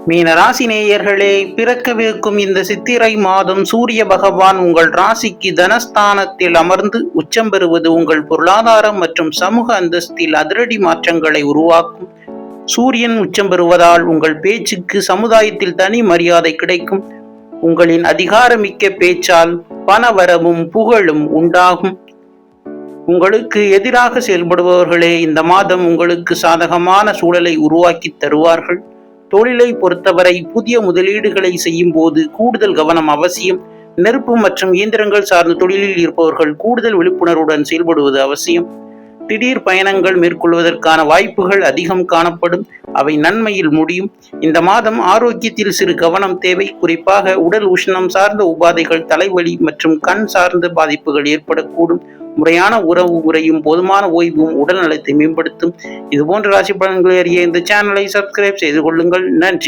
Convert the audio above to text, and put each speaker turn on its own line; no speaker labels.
மீன ராசி நேயர்களே, பிறக்கவிருக்கும் இந்த சித்திரை மாதம் சூரிய பகவான் உங்கள் ராசிக்கு தனஸ்தானத்தில் அமர்ந்து உச்சம் பெறுவது உங்கள் பொருளாதாரம் மற்றும் சமூக அந்தஸ்தில் அதிரடி மாற்றங்களை உருவாக்கும். சூரியன் உச்சம் பெறுவதால் உங்கள் பேச்சுக்கு சமுதாயத்தில் தனி மரியாதை கிடைக்கும். உங்களின் அதிகாரமிக்க பேச்சால் பணவரவும் புகழும் உண்டாகும். உங்களுக்கு எதிராக செயல்படுபவர்களே இந்த மாதம் உங்களுக்கு சாதகமான சூழலை உருவாக்கி தருவார்கள். தொழிலை பொறுத்தவரை புதிய முதலீடுகளை செய்யும் போது கூடுதல் கவனம் அவசியம். நெருப்பு மற்றும் இயந்திரங்கள் சார்ந்த தொழிலில் இருப்பவர்கள் கூடுதல் விழிப்புணர்வுடன் செயல்படுவது அவசியம். திடீர் பயணங்கள் மேற்கொள்வதற்கான வாய்ப்புகள் அதிகம் காணப்படும். அவை நன்மையில் முடியும். இந்த மாதம் ஆரோக்கியத்தில் சிறு கவனம் தேவை. குறிப்பாக உடல் உஷ்ணம் சார்ந்த உபாதைகள், தலைவலி மற்றும் கண் சார்ந்த பாதிப்புகள் ஏற்படக்கூடும். முறையான உறவு முறையும் போதுமான ஓய்வும் உடல் நலத்தை மேம்படுத்தும். இதுபோன்ற ராசி பலன்களை அறிய இந்த சேனலை சப்ஸ்கிரைப் செய்து கொள்ளுங்கள். நன்றி.